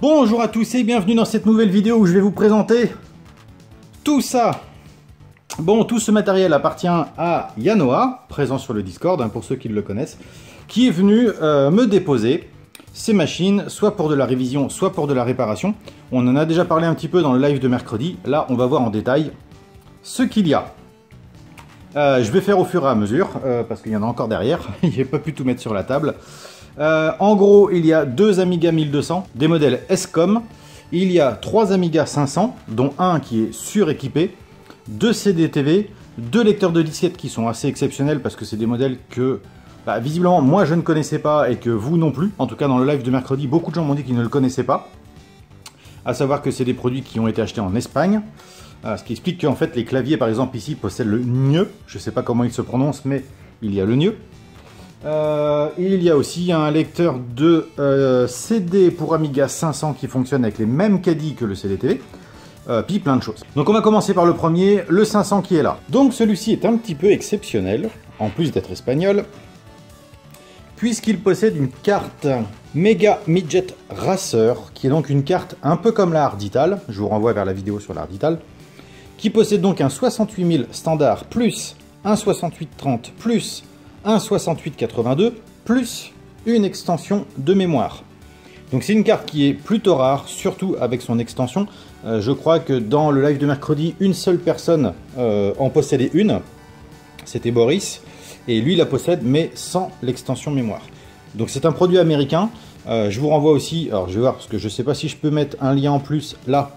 Bonjour à tous et bienvenue dans cette nouvelle vidéo où je vais vous présenter tout ça. Bon, tout ce matériel appartient à Yanoa, présent sur le Discord, pour ceux qui le connaissent, qui est venu me déposer ces machines, soit pour de la révision, soit pour de la réparation. On en a déjà parlé un petit peu dans le live de mercredi. Là, on va voir en détail ce qu'il y a. Je vais faire au fur et à mesure, parce qu'il y en a encore derrière. J'ai pas pu tout mettre sur la table. En gros, il y a deux Amiga 1200, des modèles S-Com. Il y a 3 Amiga 500, dont un qui est suréquipé, 2 CD-TV, 2 lecteurs de disquettes qui sont assez exceptionnels parce que c'est des modèles que, visiblement, moi je ne connaissais pas et que vous non plus. En tout cas, dans le live de mercredi, beaucoup de gens m'ont dit qu'ils ne le connaissaient pas. À savoir que c'est des produits qui ont été achetés en Espagne. Ce qui explique qu'en fait, les claviers, par exemple, ici, possèdent le NIE. Je ne sais pas comment il se prononce, mais il y a le NIE. Il y a aussi un lecteur de CD pour Amiga 500 qui fonctionne avec les mêmes caddies que le CD-TV, puis plein de choses. Donc on va commencer par le premier, le 500 qui est là. Donc celui-ci est un petit peu exceptionnel, en plus d'être espagnol, puisqu'il possède une carte Mega Midget Racer, qui est donc une carte un peu comme la Ardital, je vous renvoie vers la vidéo sur la Ardital, qui possède donc un 68000 standard, plus un 6830, plus un 6882 plus une extension de mémoire. Donc c'est une carte qui est plutôt rare, surtout avec son extension. Je crois que dans le live de mercredi, une seule personne en possédait une. C'était Boris. Et lui la possède, mais sans l'extension mémoire. Donc c'est un produit américain. Je vous renvoie aussi, alors je vais voir, parce que je ne sais pas si je peux mettre un lien en plus là,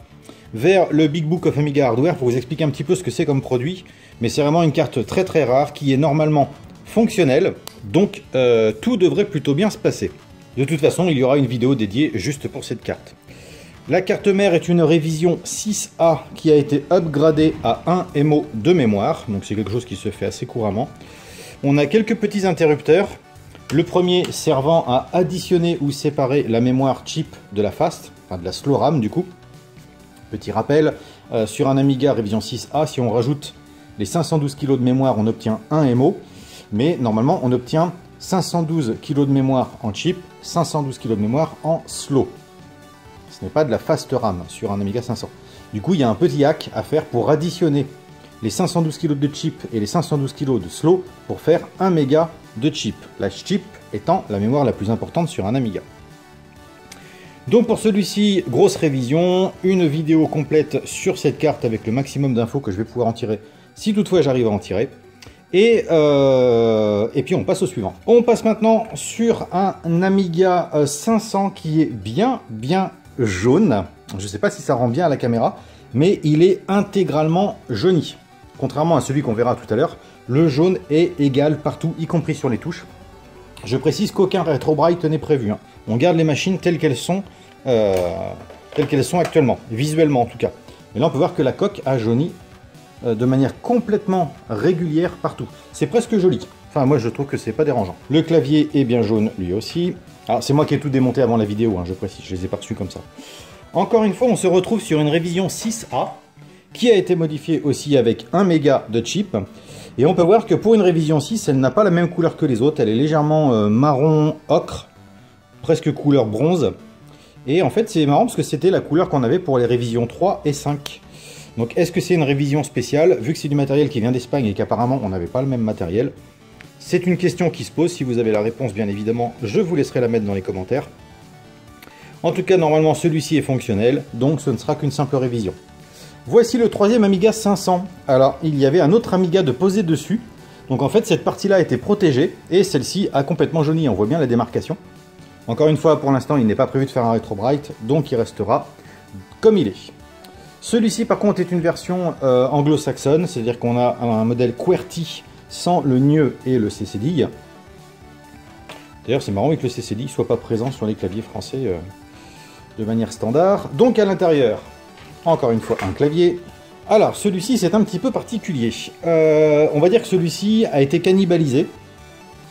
vers le Big Book of Amiga Hardware pour vous expliquer un petit peu ce que c'est comme produit. Mais c'est vraiment une carte très très rare qui est normalement fonctionnel, donc tout devrait plutôt bien se passer. De toute façon, il y aura une vidéo dédiée juste pour cette carte. La carte mère est une révision 6A qui a été upgradée à 1 MO de mémoire, donc c'est quelque chose qui se fait assez couramment. On a quelques petits interrupteurs, le premier servant à additionner ou séparer la mémoire chip de la fast, enfin de la slow RAM du coup. Petit rappel, sur un Amiga révision 6A, si on rajoute les 512 kg de mémoire, on obtient 1 MO. Mais normalement, on obtient 512 kg de mémoire en chip, 512 kg de mémoire en slow. Ce n'est pas de la fast RAM sur un Amiga 500. Du coup, il y a un petit hack à faire pour additionner les 512 kg de chip et les 512 kg de slow pour faire 1 méga de chip. La chip étant la mémoire la plus importante sur un Amiga. Donc pour celui-ci, grosse révision, une vidéo complète sur cette carte avec le maximum d'infos que je vais pouvoir en tirer, si toutefois j'arrive à en tirer. Et puis on passe au suivant. On passe maintenant sur un Amiga 500 qui est bien jaune. Je ne sais pas si ça rend bien à la caméra, mais il est intégralement jauni. Contrairement à celui qu'on verra tout à l'heure, le jaune est égal partout, y compris sur les touches. Je précise qu'aucun rétro-bright n'est prévu. On garde les machines telles qu'elles sont actuellement, visuellement en tout cas. Mais là on peut voir que la coque a jauni de manière complètement régulière partout. C'est presque joli. Enfin, moi, je trouve que c'est pas dérangeant. Le clavier est bien jaune, lui aussi. Alors, c'est moi qui ai tout démonté avant la vidéo, je précise. Je les ai pas reçus comme ça. Encore une fois, on se retrouve sur une révision 6A qui a été modifiée aussi avec 1 méga de chip. Et on peut voir que pour une révision 6, elle n'a pas la même couleur que les autres. Elle est légèrement marron ocre, presque couleur bronze. Et en fait, c'est marrant parce que c'était la couleur qu'on avait pour les révisions 3 et 5. Donc est-ce que c'est une révision spéciale? Vu que c'est du matériel qui vient d'Espagne et qu'apparemment on n'avait pas le même matériel, c'est une question qui se pose. Si vous avez la réponse, bien évidemment, je vous laisserai la mettre dans les commentaires. En tout cas, normalement, celui-ci est fonctionnel, donc ce ne sera qu'une simple révision. Voici le troisième Amiga 500. Alors, il y avait un autre Amiga de poser dessus. Donc en fait, cette partie-là a été protégée et celle-ci a complètement jauni. On voit bien la démarcation. Encore une fois, pour l'instant, il n'est pas prévu de faire un rétro-bright, donc il restera comme il est. Celui-ci par contre est une version anglo-saxonne, c'est-à-dire qu'on a un modèle QWERTY sans le NIE et le CCDI. D'ailleurs c'est marrant que le CCDI ne soit pas présent sur les claviers français de manière standard. Donc à l'intérieur, encore une fois un clavier. Alors celui-ci c'est un petit peu particulier. On va dire que celui-ci a été cannibalisé.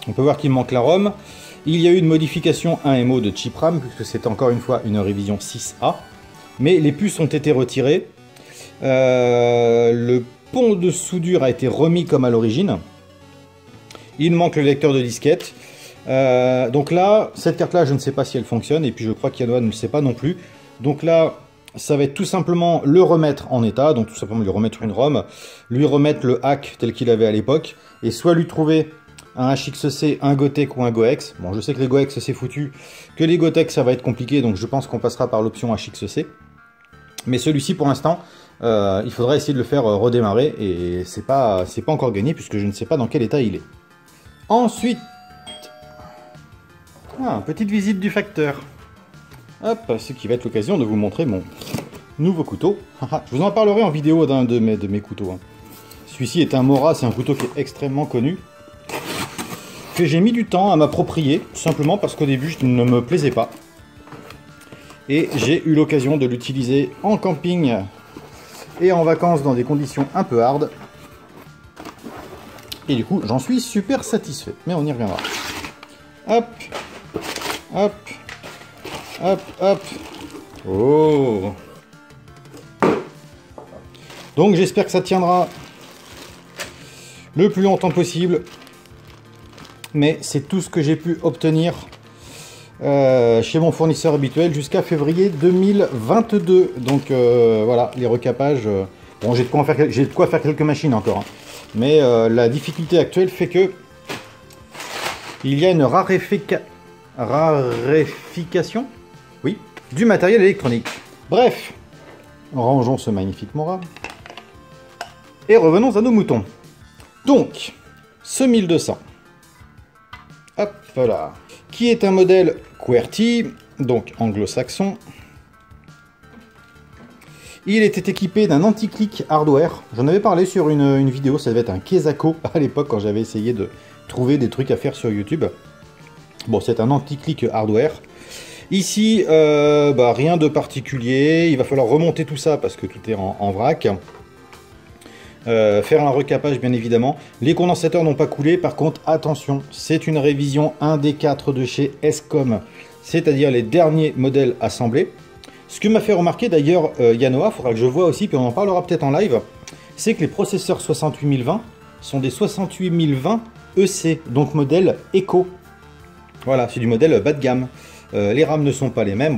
On peut voir qu'il manque la ROM. Il y a eu une modification 1 MO de chip RAM, puisque c'est encore une fois une révision 6A. Mais les puces ont été retirées. Le pont de soudure a été remis comme à l'origine. Il manque le lecteur de disquette. Donc là, cette carte-là, je ne sais pas si elle fonctionne. Et puis je crois qu'Yanoa ne le sait pas non plus. Donc là, ça va être tout simplement le remettre en état, donc tout simplement lui remettre une ROM, lui remettre le hack tel qu'il avait à l'époque, et soit lui trouver un HXC, un Gotek ou un Goex. Bon, je sais que les Goex c'est foutu, que les Gotek ça va être compliqué, donc je pense qu'on passera par l'option HXC. Mais celui-ci pour l'instant, il faudra essayer de le faire redémarrer, et c'est pas encore gagné puisque je ne sais pas dans quel état il est. Ensuite, petite visite du facteur. Hop, ce qui va être l'occasion de vous montrer mon nouveau couteau. Je vous en parlerai en vidéo d'un de mes couteaux. Celui-ci est un Mora, c'est un couteau qui est extrêmement connu, que j'ai mis du temps à m'approprier, simplement parce qu'au début je ne me plaisait pas. Et j'ai eu l'occasion de l'utiliser en camping et en vacances dans des conditions un peu hardes. Et du coup, j'en suis super satisfait. Mais on y reviendra. Hop, hop, hop, hop. Oh. Donc j'espère que ça tiendra le plus longtemps possible. Mais c'est tout ce que j'ai pu obtenir chez mon fournisseur habituel jusqu'à février 2022. Donc voilà, les recapages. Bon, j'ai de quoi faire quelques machines encore. Hein. Mais la difficulté actuelle fait que il y a une raréfication, oui, du matériel électronique. Bref, rangeons ce magnifique Mora. Et revenons à nos moutons. Donc, ce 1200. Hop là. Qui est un modèle QWERTY, donc anglo-saxon. Il était équipé d'un anti-click hardware. J'en avais parlé sur une vidéo, ça devait être un Kesako à l'époque quand j'avais essayé de trouver des trucs à faire sur YouTube. Bon, c'est un anti-click hardware. Ici, rien de particulier. Il va falloir remonter tout ça parce que tout est en vrac. Faire un recapage bien évidemment. Les condensateurs n'ont pas coulé, par contre attention, c'est une révision 1D4 de chez Escom, c'est-à-dire les derniers modèles assemblés. Ce que m'a fait remarquer d'ailleurs Yanoa, il faudra que je vois aussi, puis on en parlera peut-être en live, c'est que les processeurs 68020 sont des 68020 EC, donc modèle Eco. Voilà, c'est du modèle bas de gamme. Les RAM ne sont pas les mêmes,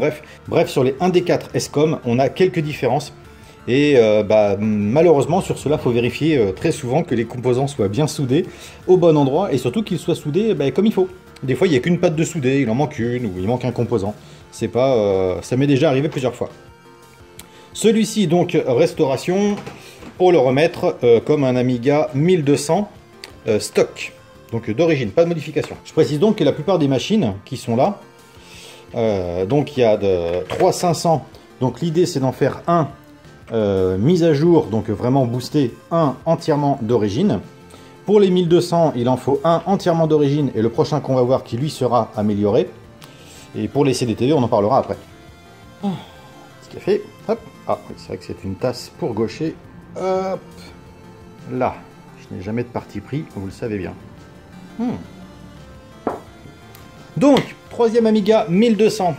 bref sur les 1D4 Escom, on a quelques différences. Et malheureusement sur cela, il faut vérifier très souvent que les composants soient bien soudés au bon endroit et surtout qu'ils soient soudés comme il faut. Des fois il n'y a qu'une patte de soudé, il en manque une ou il manque un composant. C'est pas, ça m'est déjà arrivé plusieurs fois. Celui-ci donc restauration pour le remettre comme un Amiga 1200 stock, donc d'origine, pas de modification. Je précise donc que la plupart des machines qui sont là, donc il y a de 3500, donc l'idée c'est d'en faire un mise à jour, donc vraiment boosté, un entièrement d'origine. Pour les 1200, il en faut un entièrement d'origine et le prochain qu'on va voir qui lui sera amélioré. Et pour les CDTV, on en parlera après. Petit café, hop. Ah, c'est vrai que c'est une tasse pour gaucher. Hop, là. Je n'ai jamais de parti pris, vous le savez bien. Donc, troisième Amiga 1200.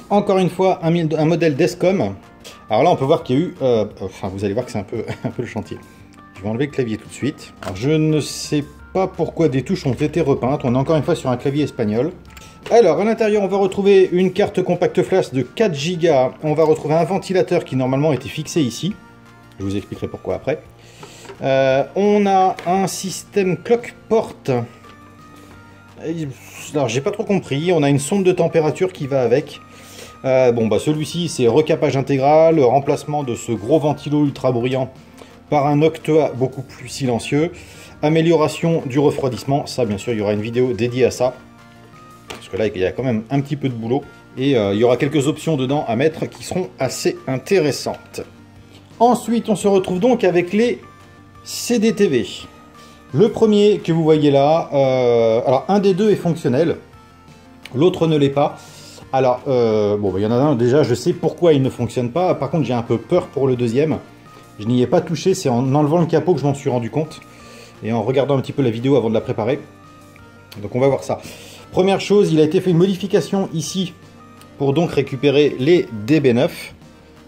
Encore une fois, un modèle d'Escom. Alors là, on peut voir qu'il y a eu... vous allez voir que c'est un peu le chantier. Je vais enlever le clavier tout de suite. Alors, je ne sais pas pourquoi des touches ont été repeintes. On est encore une fois sur un clavier espagnol. Alors, à l'intérieur, on va retrouver une carte compact flash de 4 Go. On va retrouver un ventilateur qui, normalement, était fixé ici. Je vous expliquerai pourquoi après. On a un système clock port. Alors, j'ai pas trop compris. On a une sonde de température qui va avec. Celui-ci, c'est recapage intégral, remplacement de ce gros ventilo ultra bruyant par un Octa beaucoup plus silencieux, amélioration du refroidissement. Ça, bien sûr, il y aura une vidéo dédiée à ça. Parce que là, il y a quand même un petit peu de boulot. Et il y aura quelques options dedans à mettre qui seront assez intéressantes. Ensuite, on se retrouve donc avec les CDTV. Le premier que vous voyez là, alors un des deux est fonctionnel, l'autre ne l'est pas. Alors, il y en a un, déjà, je sais pourquoi il ne fonctionne pas. Par contre, j'ai un peu peur pour le deuxième. Je n'y ai pas touché, c'est en enlevant le capot que je m'en suis rendu compte. Et en regardant un petit peu la vidéo avant de la préparer. Donc on va voir ça. Première chose, il a été fait une modification ici pour donc récupérer les DB9.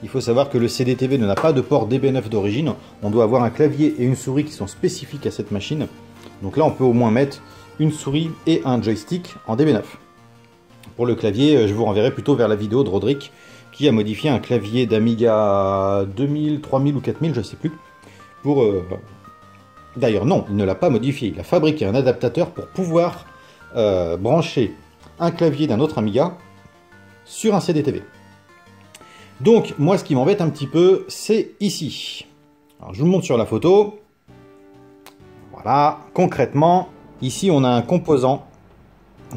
Il faut savoir que le CDTV n'a pas de port DB9 d'origine. On doit avoir un clavier et une souris qui sont spécifiques à cette machine. Donc là, on peut au moins mettre une souris et un joystick en DB9. Pour le clavier, je vous renverrai plutôt vers la vidéo de Roderick qui a modifié un clavier d'Amiga 2000, 3000 ou 4000, je sais plus, pour... D'ailleurs non, il ne l'a pas modifié, il a fabriqué un adaptateur pour pouvoir brancher un clavier d'un autre Amiga sur un CD-TV. Donc moi ce qui m'embête un petit peu, c'est ici. Alors je vous montre sur la photo. Voilà, concrètement, ici on a un composant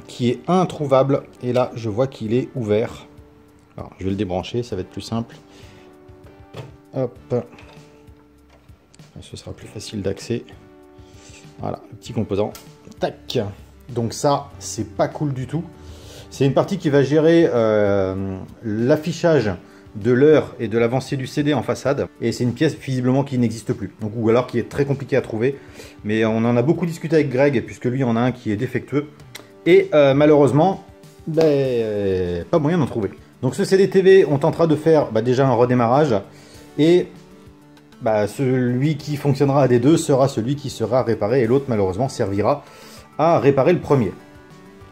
qui est introuvable, et là je vois qu'il est ouvert. Alors je vais le débrancher, ça va être plus simple. Hop. Ce sera plus facile d'accès. Voilà, le petit composant. Tac. Donc ça, c'est pas cool du tout. C'est une partie qui va gérer l'affichage de l'heure et de l'avancée du CD en façade. Et c'est une pièce visiblement qui n'existe plus. Donc, ou alors qui est très compliquée à trouver. Mais on en a beaucoup discuté avec Greg, puisque lui en a un qui est défectueux. Et malheureusement, pas moyen d'en trouver. Donc ce CD-TV, on tentera de faire déjà un redémarrage. Et celui qui fonctionnera à des deux sera celui qui sera réparé. Et l'autre malheureusement servira à réparer le premier.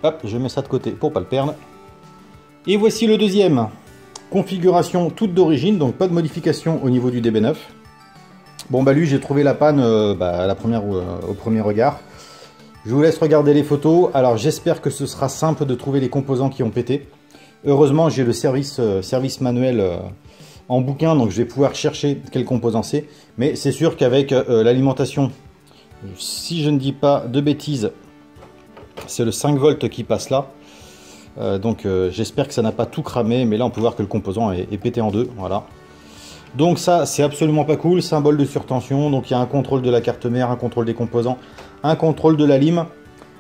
Hop, je mets ça de côté pour pas le perdre. Et voici le deuxième. Configuration toute d'origine, donc pas de modification au niveau du DB9. Bon lui j'ai trouvé la panne au premier regard. Je vous laisse regarder les photos. Alors j'espère que ce sera simple de trouver les composants qui ont pété. Heureusement j'ai le service manuel en bouquin, donc je vais pouvoir chercher quel composant c'est. Mais c'est sûr qu'avec l'alimentation, si je ne dis pas de bêtises, c'est le 5 volts qui passe là. Donc j'espère que ça n'a pas tout cramé, mais là on peut voir que le composant est pété en deux. Voilà. Donc ça c'est absolument pas cool, symbole de surtension. Donc il y a un contrôle de la carte mère, un contrôle des composants, un contrôle de la lime.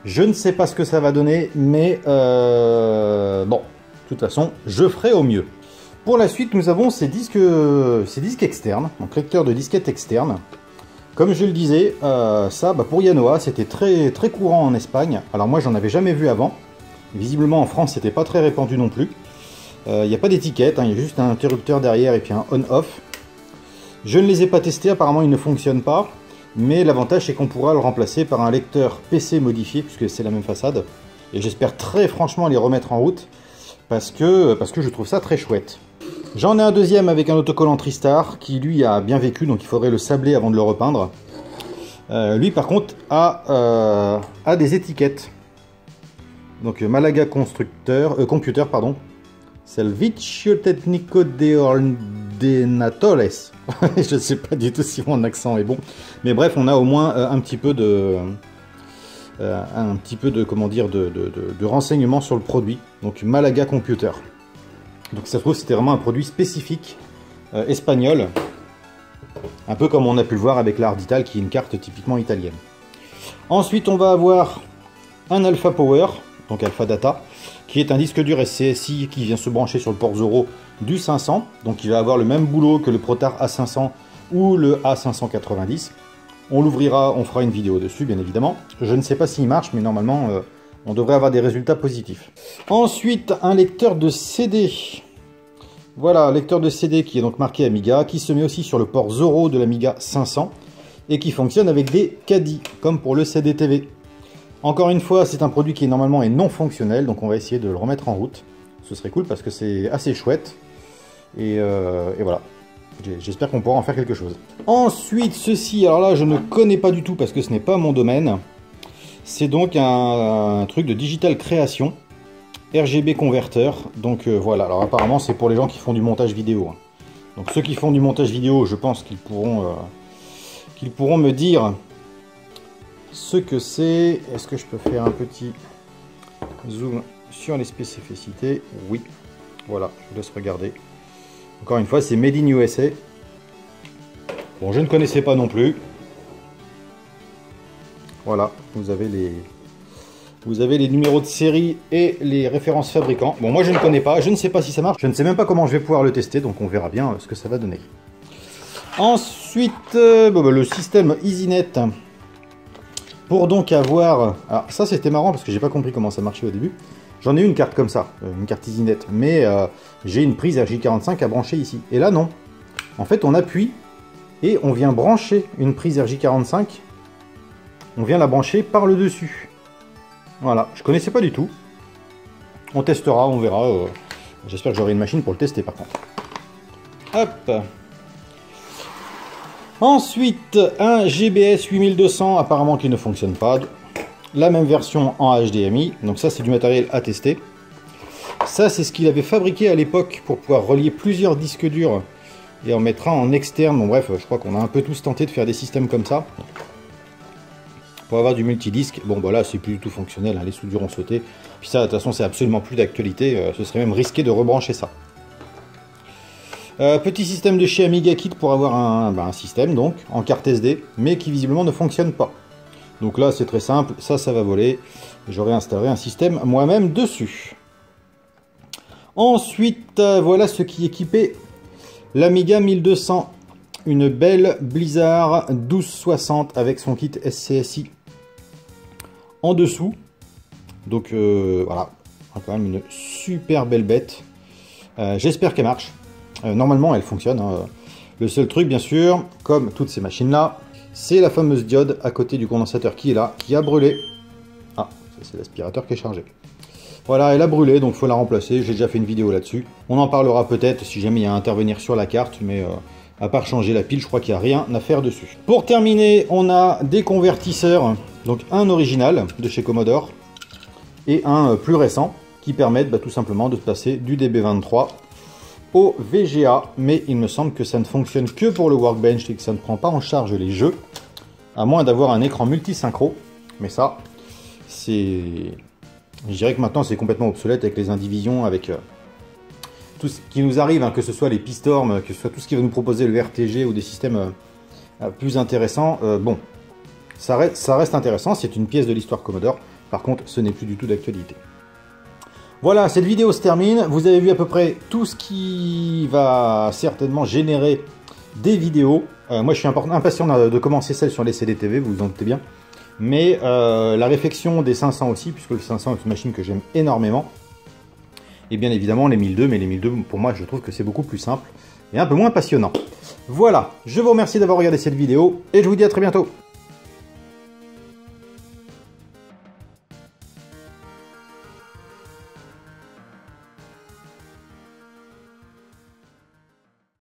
Je ne sais pas ce que ça va donner, mais bon, de toute façon je ferai au mieux. Pour la suite nous avons ces disques externes, donc lecteur de disquettes externes. Comme je le disais, ça pour Yanoa c'était très courant en Espagne. Alors moi j'en avais jamais vu avant. Visiblement en France c'était pas très répandu non plus. Il n'y a pas d'étiquette, il y a juste un interrupteur derrière et puis un on-off. Je ne les ai pas testés, apparemment ils ne fonctionnent pas. Mais l'avantage c'est qu'on pourra le remplacer par un lecteur PC modifié puisque c'est la même façade. Et j'espère très franchement les remettre en route parce que je trouve ça très chouette. J'en ai un deuxième avec un autocollant Tristar qui lui a bien vécu, donc il faudrait le sabler avant de le repeindre. Lui par contre a des étiquettes. Donc Malaga Computer, pardon. Servicio Técnico de Ordenadores. Je ne sais pas du tout si mon accent est bon. Mais bref, on a au moins un petit peu de comment dire, de renseignements sur le produit. Donc Malaga Computer. Donc ça se trouve c'était vraiment un produit spécifique espagnol. Un peu comme on a pu le voir avec la Ardital qui est une carte typiquement italienne. Ensuite on va avoir un Alpha Power, donc Alpha Data, qui est un disque dur SCSI qui vient se brancher sur le port Zoro du 500. Donc il va avoir le même boulot que le Protar A500 ou le A590. On l'ouvrira, on fera une vidéo dessus bien évidemment. Je ne sais pas s'il marche, mais normalement on devrait avoir des résultats positifs. Ensuite un lecteur de CD. Voilà, lecteur de CD qui est donc marqué Amiga, qui se met aussi sur le port Zoro de l'Amiga 500 et qui fonctionne avec des caddies, comme pour le CD-TV. Encore une fois, c'est un produit qui normalement est non fonctionnel, donc on va essayer de le remettre en route. Ce serait cool parce que c'est assez chouette. Et voilà, j'espère qu'on pourra en faire quelque chose. Ensuite, ceci, alors là je ne connais pas du tout parce que ce n'est pas mon domaine. C'est donc un truc de digital création. RGB converteur, donc voilà, alors apparemment c'est pour les gens qui font du montage vidéo. Donc ceux qui font du montage vidéo, je pense qu'ils pourront me dire ce que c'est. Est-ce que je peux faire un petit zoom sur les spécificités? Oui, voilà, je vous laisse regarder. Encore une fois, c'est Made in USA. Bon, je ne connaissais pas non plus. Voilà, vous avez les numéros de série et les références fabricants. Bon, moi je ne connais pas, je ne sais pas si ça marche. Je ne sais même pas comment je vais pouvoir le tester, donc on verra bien ce que ça va donner. Ensuite, le système EasyNet. Pour donc avoir... Alors ça c'était marrant parce que j'ai pas compris comment ça marchait au début. J'en ai une carte comme ça, une carte EasyNet, mais j'ai une prise RJ45 à brancher ici. Et là non. En fait on appuie et on vient brancher une prise RJ45. On vient la brancher par le dessus. Voilà, je connaissais pas du tout. On testera, on verra. J'espère que j'aurai une machine pour le tester par contre. Hop. Ensuite, un GBS 8200, apparemment qui ne fonctionne pas. La même version en HDMI, donc ça c'est du matériel à tester. Ça c'est ce qu'il avait fabriqué à l'époque pour pouvoir relier plusieurs disques durs et en mettra en externe. Bon bref, je crois qu'on a un peu tous tenté de faire des systèmes comme ça. Pour avoir du multidisque, bon bah là c'est plus du tout fonctionnel, hein, les soudures ont sauté. Puis ça de toute façon c'est absolument plus d'actualité, ce serait même risqué de rebrancher ça. Petit système de chez Amiga Kit pour avoir un système donc en carte SD, mais qui visiblement ne fonctionne pas. Donc là c'est très simple, ça va voler. J'aurais installé un système moi-même dessus. Ensuite, voilà ce qui équipait l'Amiga 1200. Une belle Blizzard 1260 avec son kit SCSI en dessous. Donc voilà, quand même une super belle bête. J'espère qu'elle marche. Normalement elle fonctionne. Hein. Le seul truc bien sûr, comme toutes ces machines là, c'est la fameuse diode à côté du condensateur qui est là, qui a brûlé. Ah, c'est l'aspirateur qui est chargé. Voilà, elle a brûlé, donc il faut la remplacer. J'ai déjà fait une vidéo là-dessus. On en parlera peut-être si jamais il y a à intervenir sur la carte, mais à part changer la pile, je crois qu'il n'y a rien à faire dessus. Pour terminer, on a des convertisseurs, donc un original de chez Commodore et un plus récent qui permettent tout simplement de passer du DB23 au VGA, mais il me semble que ça ne fonctionne que pour le Workbench et que ça ne prend pas en charge les jeux, à moins d'avoir un écran multisynchro, mais ça, c'est... Je dirais que maintenant c'est complètement obsolète avec les Indivision, avec tout ce qui nous arrive, hein, que ce soit les Pistorm, que ce soit tout ce qui va nous proposer le RTG ou des systèmes plus intéressants. Bon, ça reste intéressant, c'est une pièce de l'histoire Commodore, par contre ce n'est plus du tout d'actualité. Voilà, cette vidéo se termine. Vous avez vu à peu près tout ce qui va certainement générer des vidéos. Moi, je suis impatient de commencer celle sur les CDTV, vous vous en doutez bien. Mais la réflexion des 500 aussi, puisque le 500 est une machine que j'aime énormément. Et bien évidemment les 1002, mais les 1002, pour moi, je trouve que c'est beaucoup plus simple et un peu moins passionnant. Voilà, je vous remercie d'avoir regardé cette vidéo et je vous dis à très bientôt.